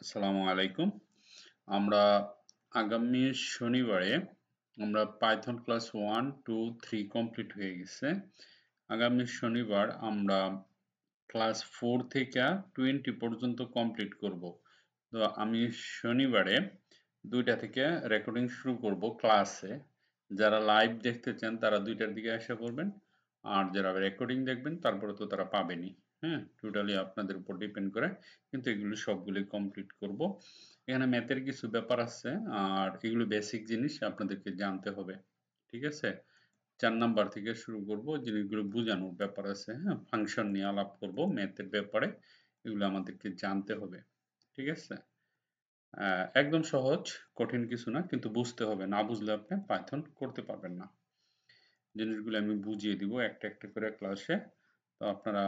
আসসালামু আলাইকুম। আমরা আগামী শনিবারে আমরা পাইথন ক্লাস 1, 2, 3 কমপ্লিট হয়ে গেছে। আগামী শনিবার আমরা ক্লাস 4 থেকে 20 পর্যন্ত কমপ্লিট করব। তো আমি শনিবারে 2টা থেকে রেকর্ডিং শুরু করব ক্লাসে। যারা লাইভ দেখতে চান তারা 2টার দিকে এসে পড়বেন। আর যারা রেকর্ডিং দেখবেন তারপরে তো তারা পাবেনই। হ্যাঁ, টোটালি আপনাদের উপর ডিপেন্ড করে, কিন্তু এগুলো সবগুলোই কমপ্লিট করব। এখানে ম্যাথের কিছু ব্যাপার আছে, আর এগুলো বেসিক জিনিস আপনাদেরকে জানতে হবে। ঠিক আছে? 4 নাম্বার থেকে শুরু করব, জিনিসগুলো বোঝানোর ব্যাপার আছে। হ্যাঁ, ফাংশন নিয়ে আলাপ করব, ম্যাথের ব্যাপারে। এগুলো আমাদেরকে জানতে হবে। ঠিক আছে? একদম সহজ, কঠিন কিছু না, কিন্তু বুঝতে হবে। না বুঝলে আপনি পাইথন করতে পারবেন না। জিনিসগুলো আমি বুঝিয়ে দিব একটা একটা করে ক্লাসে। তো আপনারা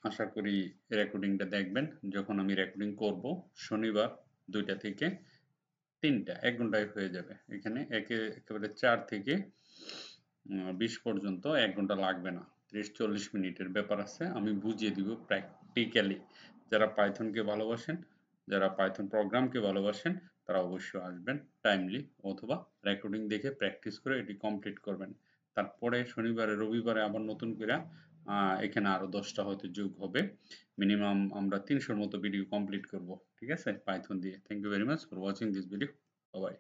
আশা করি রেকর্ডিংটা দেখবেন যখন আমি রেকর্ডিং করব শনিবার 2টা থেকে 3টা, 1 ঘন্টায় হয়ে যাবে। এখানে একেবারে 4 থেকে 20 পর্যন্ত 1 ঘন্টা লাগবে না। 30-40 মিনিটের ব্যাপার আছে। আমি বুঝিয়ে দিব প্র্যাকটিক্যালি। যারা পাইথনকে ভালোবাসেন, যারা পাইথন প্রোগ্রামকে ভালোবাসেন, তারা অবশ্যই আসবেন টাইমলি, অথবা রেকর্ডিং দেখে প্র্যাকটিস করে এটি কমপ্লিট করবেন। তারপরে শনিবারে রবিবারে আবার নতুন করে এখানে আরো 10টা হয়তো যোগ হবে। মিনিমাম আমরা 300 মতো ভিডিও কমপ্লিট করব। ঠিক আছে? পাইথন দিয়ে। Thank you very much for watching this video. Bye by.